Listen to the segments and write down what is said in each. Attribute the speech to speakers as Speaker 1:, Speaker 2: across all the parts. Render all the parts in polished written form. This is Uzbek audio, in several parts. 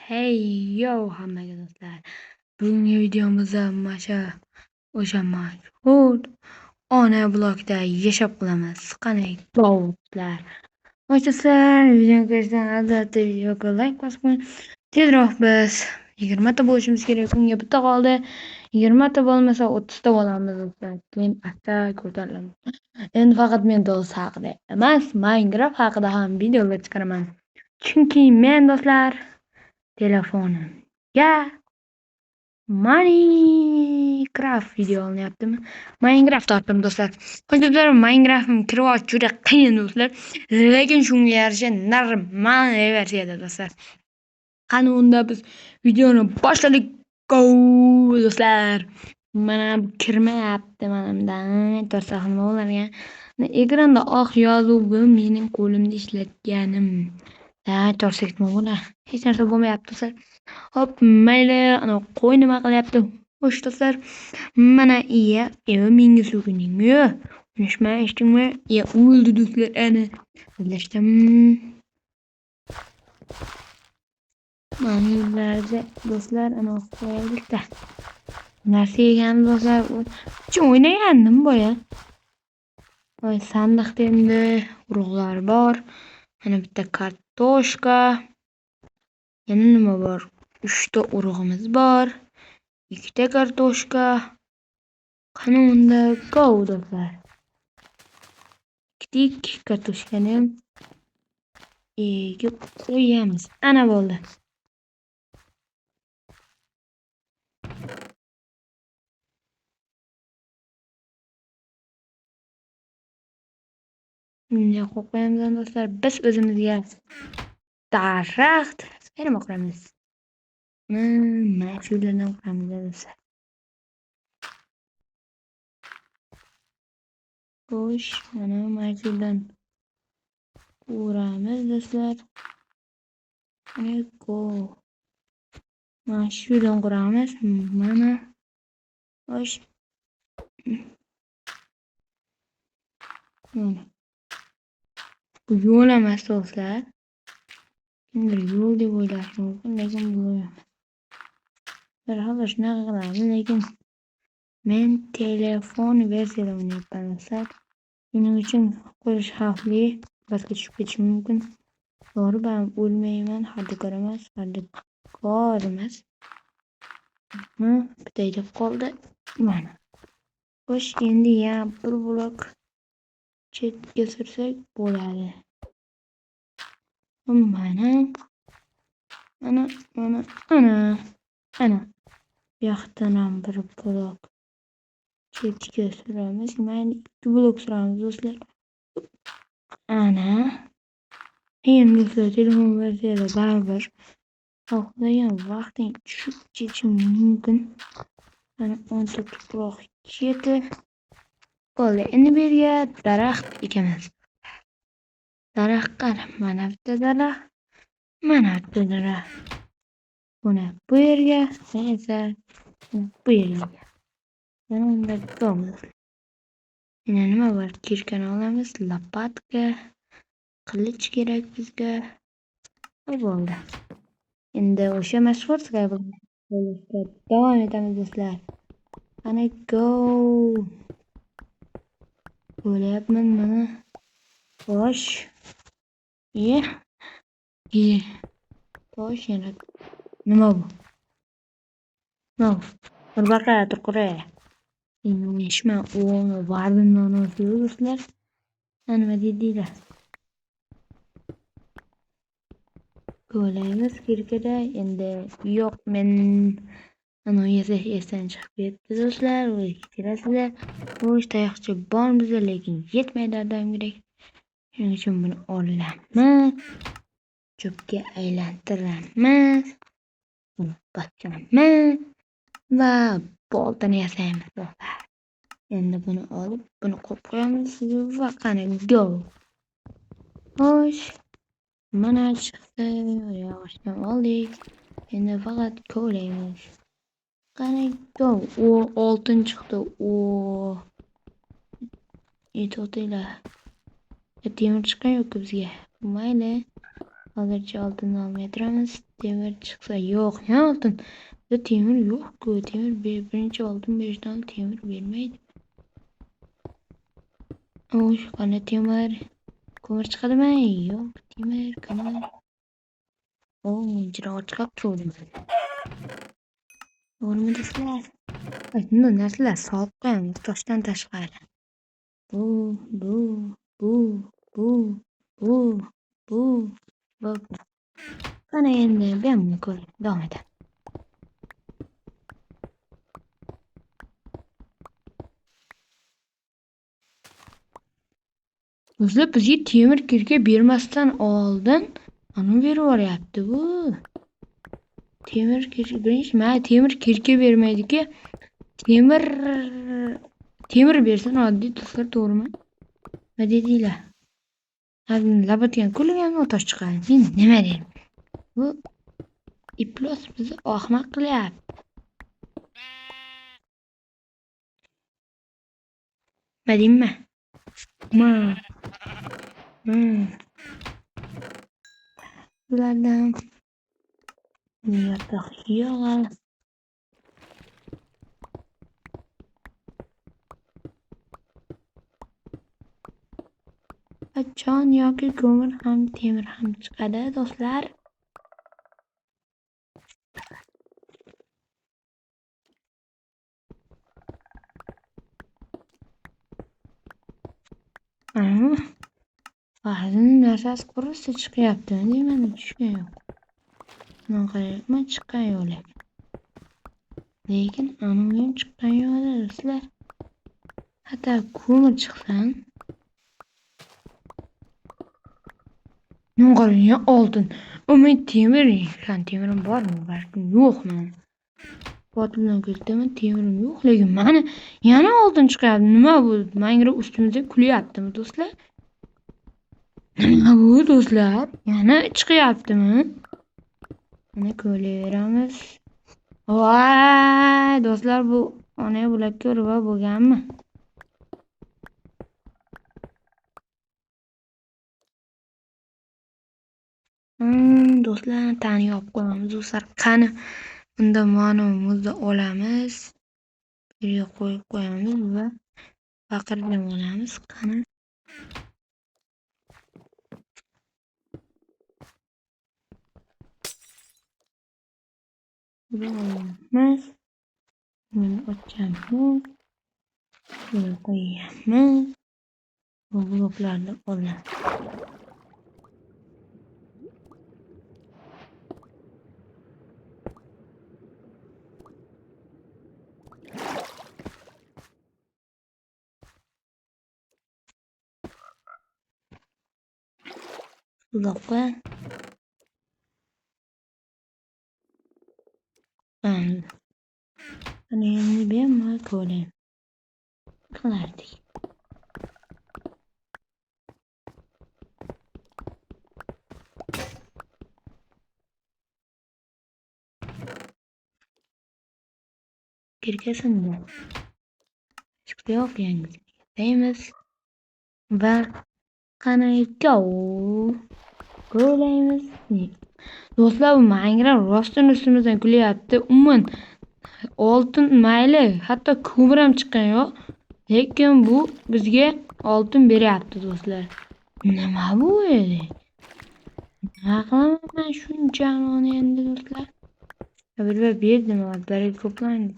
Speaker 1: Hey yo hammaga do'stlar. Bugungi videomizda o'sha mashhur ona blokda yashab qolamiz. Qanday do'stlar? Do'stlar, videoga kirishdan albatta videoga like bosib qo'ying. Tezroq biz 20 ta bo'lishimiz kerak. Bunga bitta qoldi. 20 ta bo'lmasa 30 ta bo'lamiz do'stlar. Keyin asta ko'tarilamiz. Endi faqat men do'st haqida emas, Minecraft haqida ham videolar chiqaraman. Chunki men do'stlar telefonimga Minecraft video olyaptimi? Minecraft tortdim do'stlar. Hujjatlar Minecraft'im kirib olish juda qiyin do'stlar. Lekin shunga yarasha normal versiyada do'stlar. Qani unda biz videoni boshladik. Go do'stlar. Mana kirmayapti manimdan. To'rsam nima bo'larkan? Ekranda oq yozuvi mening qo'limda ishlatganim. Torsak nima bo'lar? Hech narsa bo'lmayapti do'stlar. Hop, mayli, ana qo'y nima qilyapti? Xo'sh do'stlar, mana menga so'kindingmi? Unishmayaptimi? O'ldi do'stlar, ana. Birlashdim. Mana do'stlar, ana qo'ydik-da. Narsa yegan do'stlar, o'ynagandim boya. Voy, sandiqda endi urug'lar bor. Mana bitta kartoshka. Yana nima bor? 3 ta urug'imiz bor. 2 ta kartoshka. Qani unda go do'stlar. Ikkita kartoshkani ham egib qo'yamiz. Ana bo'ldi. Bunday qo'yib qo'yamiz do'stlar. Biz o'zimizga daraxt ayirib quramiz. Mana shu yerdan quramiz do'stlar. Xo'sh, mana shu yerdan quramiz do'stlar. Mana shu yerdan quramiz. Mana. Xo'sh. Bu yo'l emas do'stlar. Kimdir yo'l deb o'ylashi mumkin, lekin bu yo'l emas. Hozir shunaqa qilamiz, lekin men telefon versiyada o'ynayapman do'stlar. Shuning uchun qo'yish xavfli, pastga tushib ketish mumkin. To'g'ri, men o'lmayman, hardikor emas. Bitay deb qoldi. Mana. Xo'sh, endi yana bir blok chetga sursak bo'ladi. Mana. Bu yoqdan ham bir blok chetga suramiz. Mayli 2 blok suramiz do'stlar. Ana. Endi do'stlar, telefon versiyada baribir xohlagan vaqting tushib ketishi mumkin. Mana 10 ta tuproq ketdi. Bo'ldi. Endi bu yerga daraxt ekamiz. Daraxt qani? Mana bitta daraxt. Mana bitta daraxt. Buni bu yerga, esa bu yerga. Mana unda ko'miz. Yana nima bor? Kirkani olamiz, lopatka, qilich kerak bizga. Bo'ldi. Endi o'sha mashhur Skyblock'ga davom etamiz do'stlar. Qani go. Bo'lyapman mana. Xo'sh. Xo'sh, yana nima bu? Bir baqa turqura. Nima o'g'ilni vardimdan o'tdi do'stlar. Nima dedinglar? Ko'laymiz kirkada. Endi yo'q, men ana esdan chiqib ketdi do'stlar. Kirasizlar. Xo'sh, tayoqcha bor bizda, lekin yetmaydi adam kerak. Shuning uchun buni olamiz. Cho'pga aylantiramiz. Buni bosamiz va boltani yasaymiz do'stlar. Endi buni olib, buni qo'yib qo'yamiz va qani go. Xo'sh, mana chiqdi. Yog'ochdan oldik. Endi faqat kovlaymiz. Qani go. Oltin chiqdi. To'tinglar. Temir chiqqan yo'q bizga. Mayli. Hozircha oltinni olmay turamiz. Temir chiqsa yo'q. Ya oltin. Bizda temir yo'q-ku. Temir birinchi oltin berishdan temir bermaydi. Oy, qani temir. Ko'mir chiqadimi? Yo'q, temir, ko'mir. Jiroq chiqib turdim. To'g'rimi do'stlar? Bunday narsalar solib qo'yamiz toshdan tashqari. Bu, bu, bu, bu, bu, bu, bu. Qani endi bu yerni ko'ring. Davom etamiz. Do'stlar, bizga temir kirka bermasdan oldin ana berib yuboryapti bu. Temir kirka birinchi mana temir kirka bermaydi-ki. Temir bersin oddiy do'stlar, to'g'rimi? Nima dedinglar? Labatgan kulgan tosh chiqadi. Men nima deyman? Bu iplos bizni ahmoq qilyapti. Nima deyman? Bulardan yotoq yo'q. Qachon yoki ko'mir ham temir ham chiqadi do'stlar. Ba'zan narsasi quruqsa chiqyapti, deyman, tushgan yo'q. Men qarayapman, chiqqan yo'q. Lekin ana men chiqqan yo'q do'stlar. Hatto ko'mir chiqsan, men qarayman oltin. Umid temir, temirim bormi? Balkim yo'qmi? Botimdan keltimi, temirim yo'q, lekin mana yana oltin chiqyapti. Nima bu? Menga ustimizga kulyaptimi do'stlar? Nima bu do'stlar? Yana chiqyaptimi? Mana ko'raveramiz. Voy, do'stlar, bu ona bo'lakka urva bo'lganmi? Do'stlar, tani yopib qo'yamiz. Do'stlar, qani bunda ma'nomizni olamiz. Birga qo'yib qo'yamiz va baqirib olamiz. Qani Buramiz. Buni ochamiz. Buni qo'yamiz. Bu bloklarni olamiz. Blokqa ana endi bemalol ko'rayim. Qilardik. Kirkasini yo'q yangi deymiz va qani ko'raymiz. Do'stlar, bu Minecraft rostdan ustimizdan kulyapti. Umuman oltin mayli, hatto ko'mir ham chiqqan yo'q. Lekin bu bizga oltin beryapti do'stlar. Nima bu edi? Nima qilaman men shunchani endi do'stlar? Bir berdim, bir ko'plandi.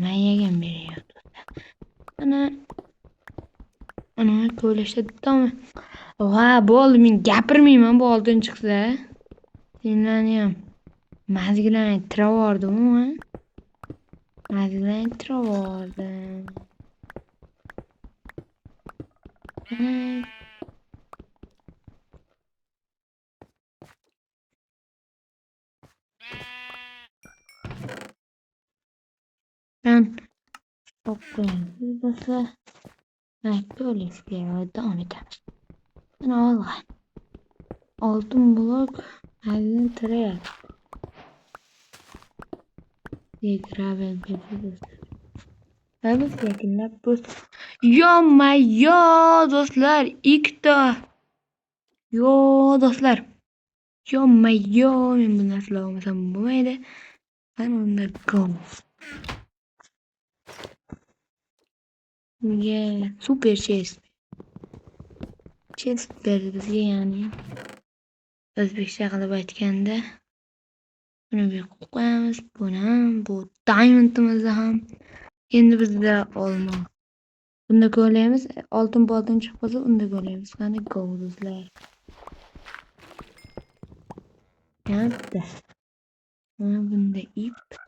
Speaker 1: Mayaga beryapti do'stlar. Ana ko'lashda davom. Va bo'ldi, men gapirmayman bu oltin chiqsa. Senlarni ham mazgilanib tiravordim-ku. Mazgilanib tiravordim. Ben okuyayım do'stlar. Böyle devam edemiz. Ben olgan oltin blok azizini tirayapti. Gravel do'stlar. Biz yakunlab bu. Yo do'stlar, ikkita Yo do'stlar. Yo men bu narsalar olmasam bo'lmaydi. Mana unda go. Yeah, super chest. Chest berdi bizga ya'ni. O'zbekcha qilib aytganda buni bir qo'yamiz. Buni ham, bu diamondimizni ham. Endi bizda olma. Bunda ko'rlaymiz. Oltin chiqib qolsa, unda ko'rlaymiz. Qani go do'stlar. Yapti. Mana bunda ip.